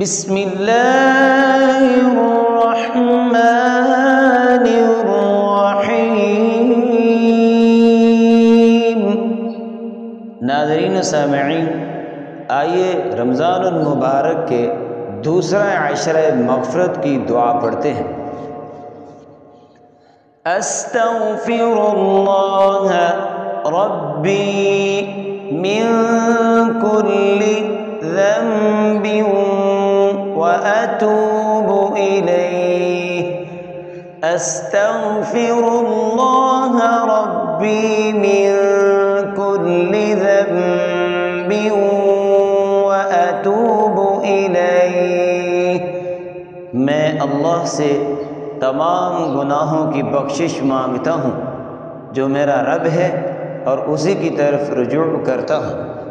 بسم اللہ الرحمن الرحیم۔ ناظرین و سامعین، آئیے رمضان المبارک کے دوسرا عشرہ مغفرت کی دعا پڑھتے ہیں۔ استغفر اللہ ربی من کل ذنب وأتوب إليه۔ أستغفر الله ربي من كل ذنب وأتوب إليه۔ میں اللہ سے تمام گناہوں کی بخشش مانگتا ہوں جو میرا رب ہے، اور اسی کی طرف رجوع کرتا ہوں۔